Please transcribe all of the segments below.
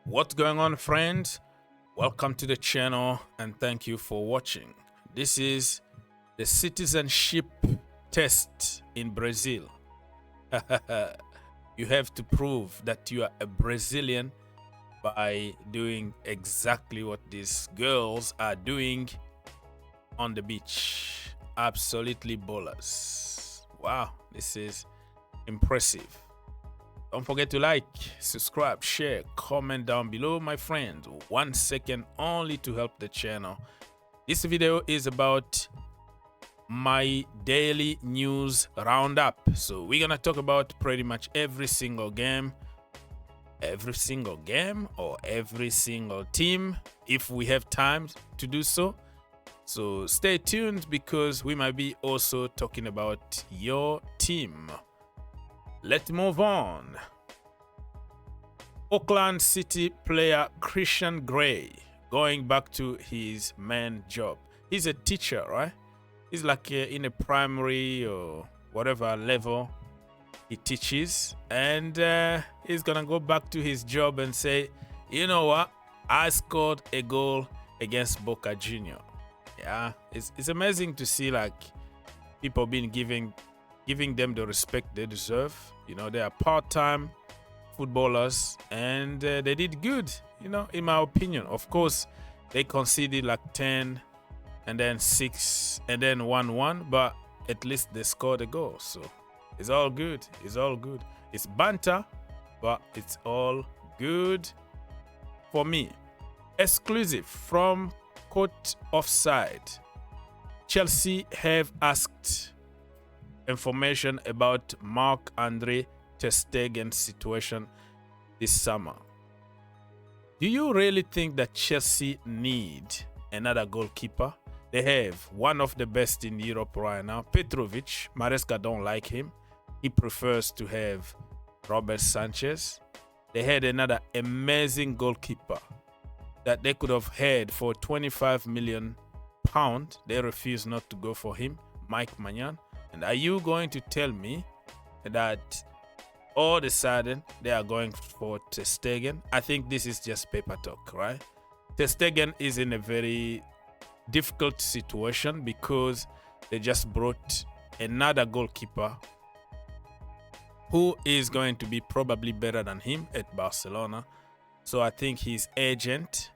What's going on, friends? Welcome to the channel and thank you for watching. This is the citizenship test in Brazil. You have to prove that you are a Brazilian by doing exactly what these girls are doing on the beach. Absolutely ballers. Wow, this is impressive. Don't forget to like, subscribe, share, comment down below, my friends. 1 second only to help the channel. This video is about my daily news roundup. So we're gonna talk about pretty much every single game or every single team if we have time to do so. So stay tuned because we might be also talking about your team. Let's move on. Auckland City player Christian Gray going back to his main job. He's a teacher, right? He's like in a primary or whatever level he teaches, and he's gonna go back to his job and say, you know what, I scored a goal against Boca Junior. Yeah, it's amazing to see like people being giving them the respect they deserve. You know, they are part-time footballers and they did good, you know, in my opinion. Of course, they conceded like 10 and then 6 and then 1-1, but at least they scored a goal. So it's all good. It's all good. It's banter, but it's all good for me. Exclusive from Court Offside. Chelsea have asked information about Marc-Andre Ter Stegen's situation this summer. Do you really think that Chelsea need another goalkeeper? They have one of the best in Europe right now, Petrovic. Maresca don't like him. He prefers to have Robert Sanchez. They had another amazing goalkeeper that they could have had for £25 million. They refused not to go for him, Mike Maignan. And are you going to tell me that all of a sudden they are going for Ter Stegen? I think this is just paper talk, right? Ter Stegen is in a very difficult situation because they just brought another goalkeeper who is going to be probably better than him at Barcelona. So I think his agent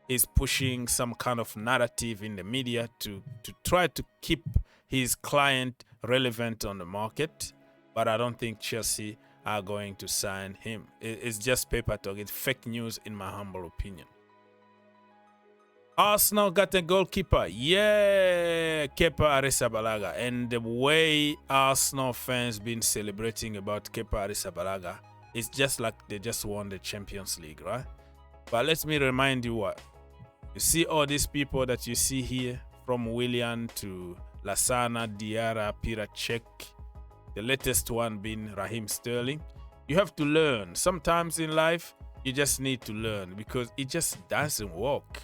is pushing some kind of narrative in the media to try to keep his client relevant on the market, but I don't think Chelsea are going to sign him. It's just paper talk. It's fake news in my humble opinion. Arsenal got a goalkeeper. Yeah, Kepa Arrizabalaga. And the way Arsenal fans been celebrating about Kepa Arrizabalaga, it's just like they just won the Champions League, right? But let me remind you what. You see all these people that you see here, from Willian to Lasana, Diarra, Piracek, the latest one being Raheem Sterling. You have to learn. Sometimes in life, you just need to learn because it just doesn't work.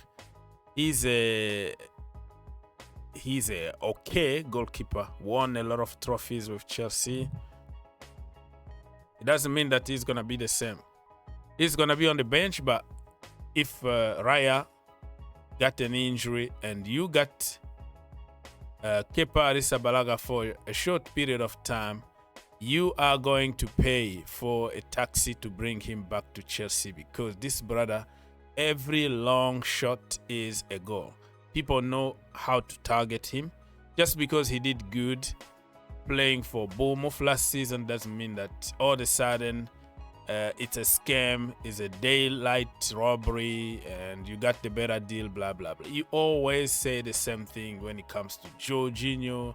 He's a okay goalkeeper, won a lot of trophies with Chelsea. It doesn't mean that he's going to be the same. He's going to be on the bench, but if Raya got an injury and you got Kepa Arrizabalaga for a short period of time, you are going to pay for a taxi to bring him back to Chelsea because this brother, every long shot is a goal. People know how to target him. Just because he did good playing for Bournemouth last season doesn't mean that all of a sudden it's a scam, it's a daylight robbery, and you got the better deal, blah, blah, blah. You always say the same thing when it comes to Jorginho,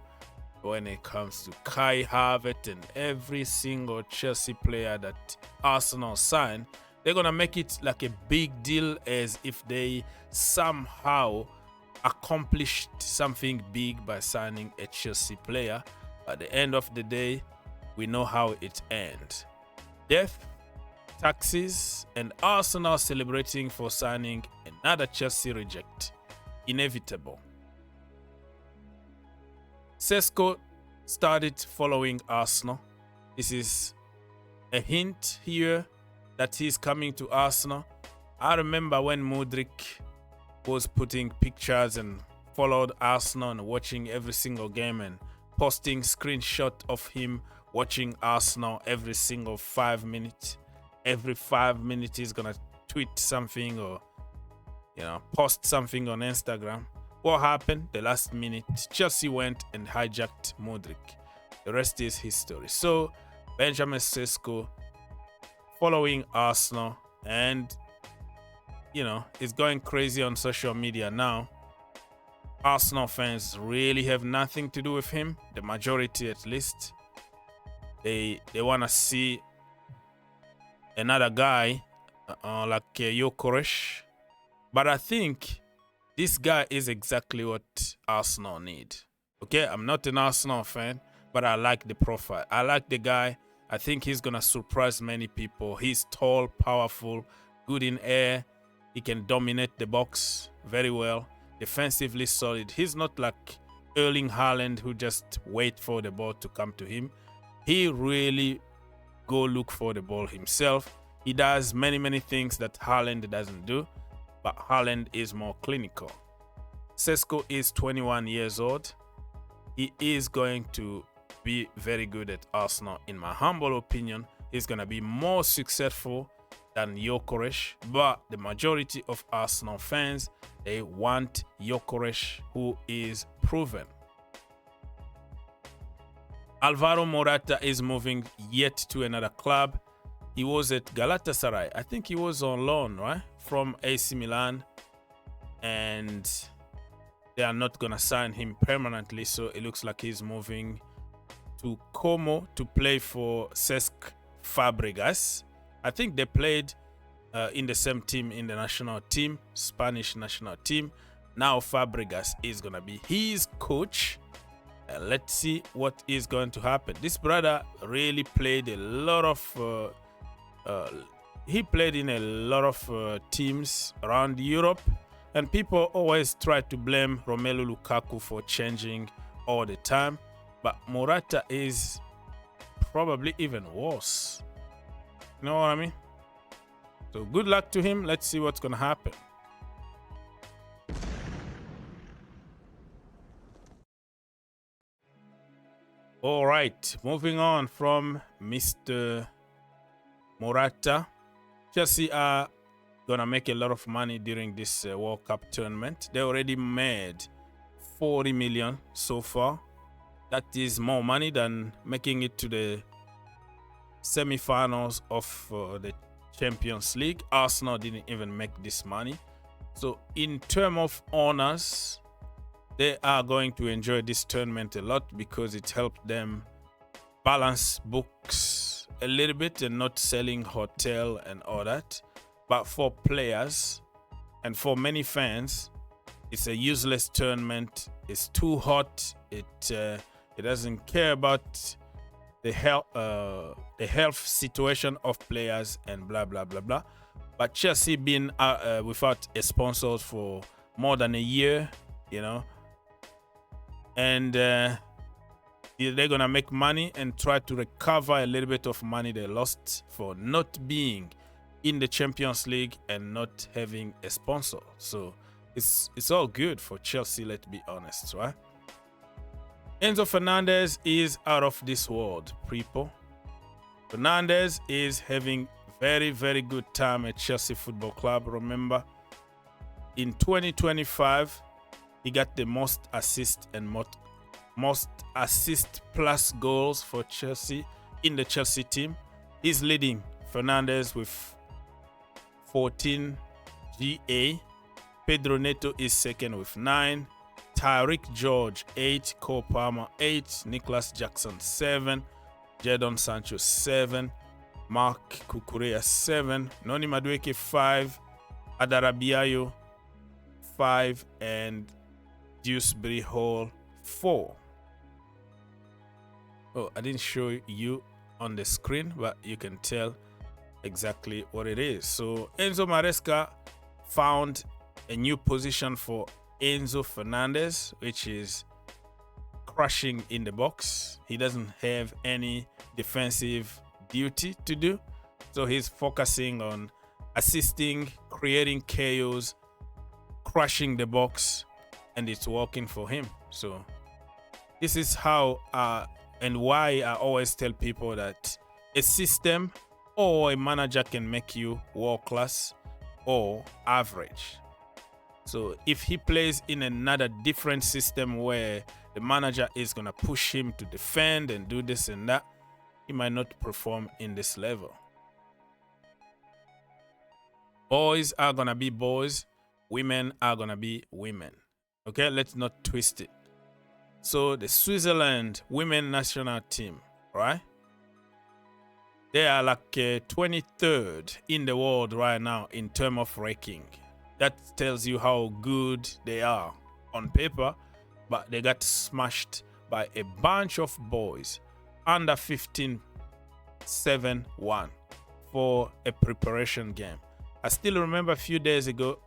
when it comes to Kai Havertz, and every single Chelsea player that Arsenal signed. They're going to make it like a big deal as if they somehow accomplished something big by signing a Chelsea player. At the end of the day, we know how it ends. Death, taxes, and Arsenal celebrating for signing another Chelsea reject. Inevitable. Sesko started following Arsenal. This is a hint here that he's coming to Arsenal. I remember when Mudryk was putting pictures and followed Arsenal and watching every single game and posting screenshot of him watching Arsenal every single 5 minutes. Every 5 minutes he's gonna tweet something or post something on Instagram. What happened? The last minute, Chelsea went and hijacked Mudryk. The rest is history. So Benjamin Sesko following Arsenal and is going crazy on social media now. Arsenal fans really have nothing to do with him, the majority at least. They want to see another guy like Gyokeres. But I think this guy is exactly what Arsenal need. Okay, I'm not an Arsenal fan, but I like the profile. I like the guy. I think he's going to surprise many people. He's tall, powerful, good in air. He can dominate the box very well. Defensively solid. He's not like Erling Haaland who just wait for the ball to come to him. He really go look for the ball himself. He does many things that Haaland doesn't do, but Haaland is more clinical. Sesko is 21 years old. He is going to be very good at Arsenal. In my humble opinion, he's going to be more successful than Gyokeres, but the majority of Arsenal fans, they want Gyokeres, who is proven. Alvaro Morata is moving yet to another club. He was at Galatasaray. I think he was on loan, right? From AC Milan. And they are not going to sign him permanently, so it looks like he's moving to Como to play for Cesc Fabregas. I think they played in the same team in the national team, Spanish national team. Now Fabregas is going to be his coach. Let's see what is going to happen. This brother really played a lot of... he played in a lot of teams around Europe. And people always try to blame Romelu Lukaku for changing all the time. But Morata is probably even worse. You know what I mean? So good luck to him. Let's see what's going to happen. All right, moving on from Mr. Morata. Chelsea are going to make a lot of money during this World Cup tournament. They already made 40 million so far. That is more money than making it to the semi-finals of the Champions League. Arsenal didn't even make this money. So in terms of honors, they are going to enjoy this tournament a lot because it helped them balance books a little bit and not selling hotel and all that. But for players and for many fans, it's a useless tournament. It's too hot. It doesn't care about the health situation of players and blah blah blah blah. But Chelsea been without a sponsor for more than a year, and they're gonna make money and try to recover a little bit of money they lost for not being in the Champions League and not having a sponsor. So it's all good for Chelsea, let's be honest, right? Enzo Fernandez is out of this world, people. Fernandez is having very good time at Chelsea Football Club. Remember, in 2025, he got the most assist and most assist plus goals for Chelsea in the Chelsea team. He's leading Fernandez with 14 GA. Pedro Neto is second with 9. Tyreek George 8, Cole Palmer 8, Nicholas Jackson 7, Jadon Sancho 7, Mark Cucurella 7, Noni Madueke 5, Adarabiayo 5, and Dewsbury Hall 4. Oh, I didn't show you on the screen, but you can tell exactly what it is. So Enzo Maresca found a new position for Enzo Fernandez, which is crushing in the box. He doesn't have any defensive duty to do, so he's focusing on assisting, creating chaos, crushing the box, and it's working for him. So this is how and why I always tell people that a system or a manager can make you world class or average. So if he plays in another different system where the manager is going to push him to defend and do this and that, he might not perform in this level. Boys are going to be boys. Women are going to be women. Okay, let's not twist it. So the Switzerland women national team, right? They are like 23rd in the world right now in terms of ranking. That tells you how good they are on paper, but they got smashed by a bunch of boys under 15, 7-1 for a preparation game. I still remember a few years ago,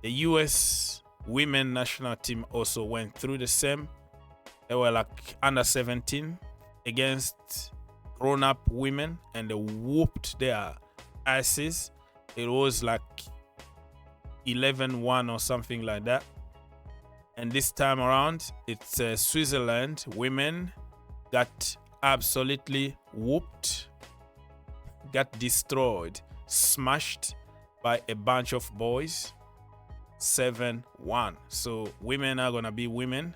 the US women national team also went through the same. They were like under 17 against grown-up women, and they whooped their asses. It was like 11-1 or something like that. And this time around, it's Switzerland women got absolutely whooped, got destroyed, smashed by a bunch of boys, 7-1. So women are gonna be women,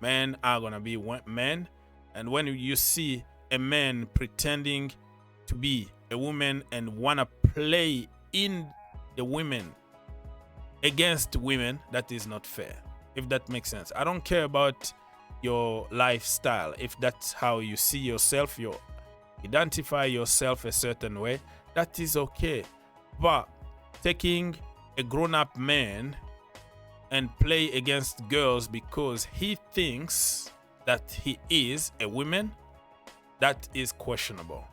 men are gonna be men. And when you see a man pretending to be a woman and wanna play in the women against women, that is not fair, if that makes sense. I don't care about your lifestyle. If that's how you see yourself, you identify yourself a certain way, that is okay. But taking a grown-up man and play against girls because he thinks that he is a woman, that is questionable.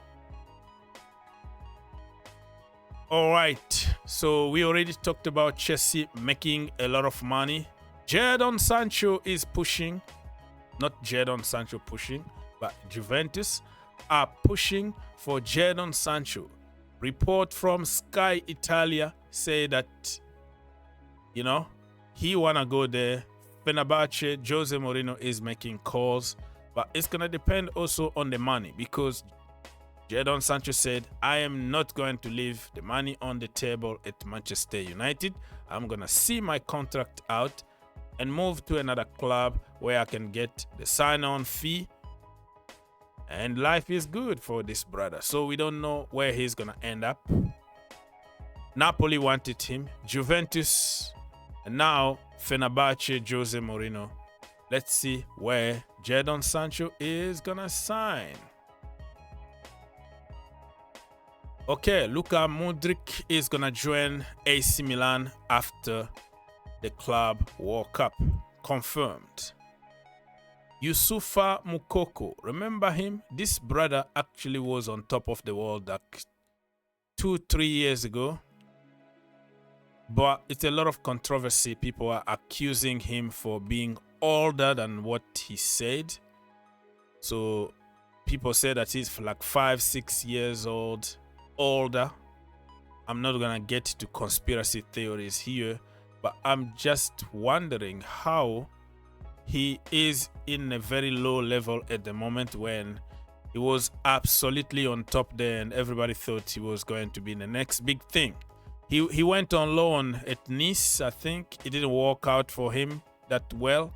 All right, so we already talked about Chelsea making a lot of money. Jadon Sancho is pushing, not Jadon Sancho pushing, but Juventus are pushing for Jadon Sancho. Report from Sky Italia say that, you know, he wanna go there. Fenerbahce, Jose Mourinho is making calls, but it's gonna depend also on the money, because Jadon Sancho said, I am not going to leave the money on the table at Manchester United. I'm gonna see my contract out and move to another club where I can get the sign-on fee. And life is good for this brother. So we don't know where he's gonna end up. Napoli wanted him, Juventus, and now Fenerbahce, Jose Mourinho. Let's see where Jadon Sancho is gonna sign. Okay, Luka Modric is gonna join AC Milan after the Club World Cup. Confirmed. Youssoufa Moukoko, remember him? This brother actually was on top of the world like 2-3 years ago. But it's a lot of controversy. People are accusing him for being older than what he said. So people say that he's like 5-6 years old older. I'm not gonna get to conspiracy theories here, but I'm just wondering how he is in a very low level at the moment when he was absolutely on top there and everybody thought he was going to be the next big thing. He went on loan at Nice, I think. It didn't work out for him that well.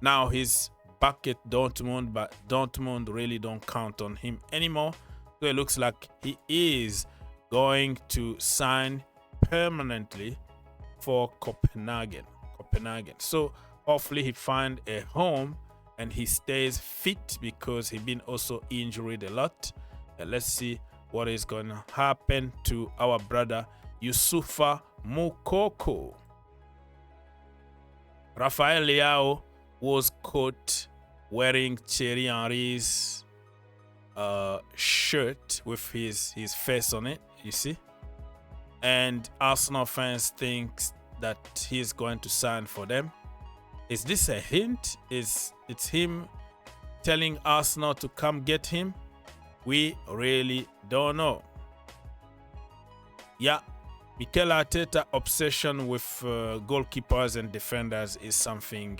Now he's back at Dortmund, but Dortmund really don't count on him anymore. So it looks like he is going to sign permanently for Copenhagen. So hopefully he find a home and he stays fit, because he's been also injured a lot. And let's see what is going to happen to our brother Youssoufa Moukoko. Rafael Leao was caught wearing Thierry Henry's shirt with his face on it, you see, and Arsenal fans think that he's going to sign for them. Is this a hint? It's him telling Arsenal to come get him? We really don't know. Yeah, Mikel Arteta obsession with goalkeepers and defenders is something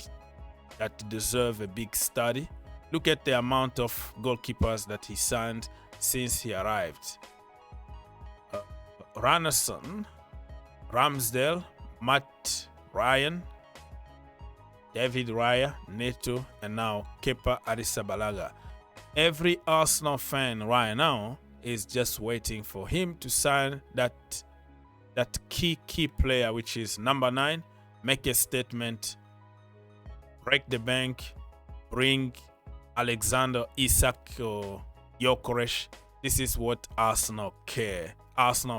that deserve a big study. Look at the amount of goalkeepers that he signed since he arrived. Randerson, Ramsdale, Matt Ryan, David Raya, Neto, and now Kepa Arrizabalaga. Every Arsenal fan right now is just waiting for him to sign that key player, which is number 9, make a statement, break the bank, bring Alexander Isak or Gyokeres. This is what Arsenal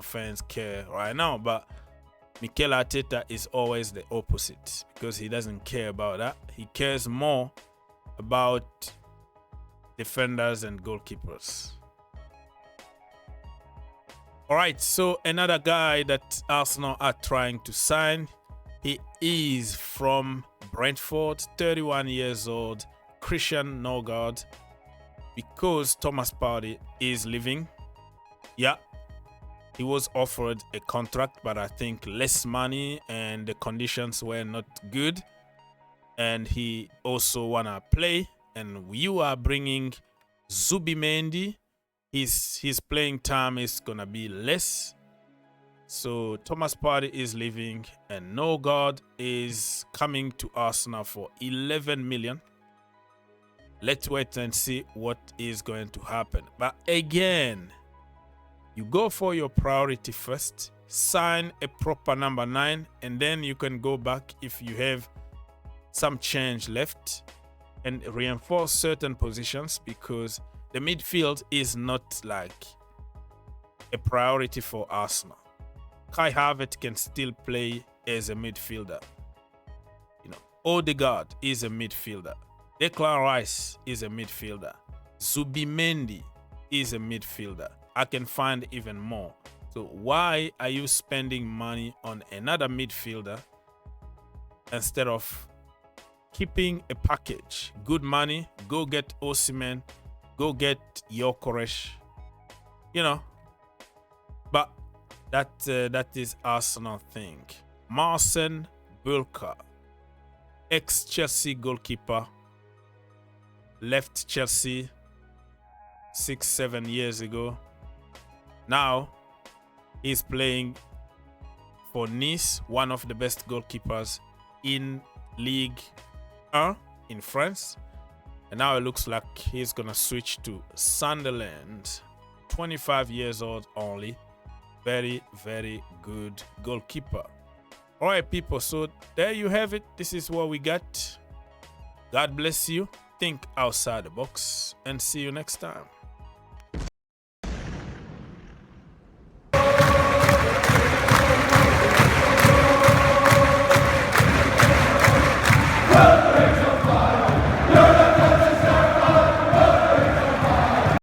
fans care right now. But Mikel Arteta is always the opposite because he doesn't care about that. He cares more about defenders and goalkeepers. All right, so another guy that Arsenal are trying to sign, he is from Brentford, 31 years old, Christian Norgard, because Thomas Partey is leaving. Yeah, he was offered a contract, but I think less money and the conditions were not good. And he also wanna play. And you are bringing Zubimendi. His playing time is gonna be less. So Thomas Partey is leaving, and Norgard is coming to Arsenal for 11 million. Let's wait and see what is going to happen. But again, you go for your priority first, sign a proper number 9, and then you can go back if you have some change left and reinforce certain positions, because the midfield is not like a priority for Arsenal. Kai Havertz can still play as a midfielder. You know, Odegaard is a midfielder. Declan Rice is a midfielder. Zubimendi is a midfielder. I can find even more. So why are you spending money on another midfielder instead of keeping a package? Good money, go get Osimhen, go get Gyokeres, you know. But that is Arsenal thing. Marcin Bulka, ex-Chelsea goalkeeper, left Chelsea 6-7 years ago. Now he's playing for Nice, one of the best goalkeepers in Ligue 1 in France. And now it looks like he's gonna switch to Sunderland. 25 years old only. Very, very good goalkeeper. All right, people, so there you have it. This is what we got. God bless you. Think outside the box, and see you next time.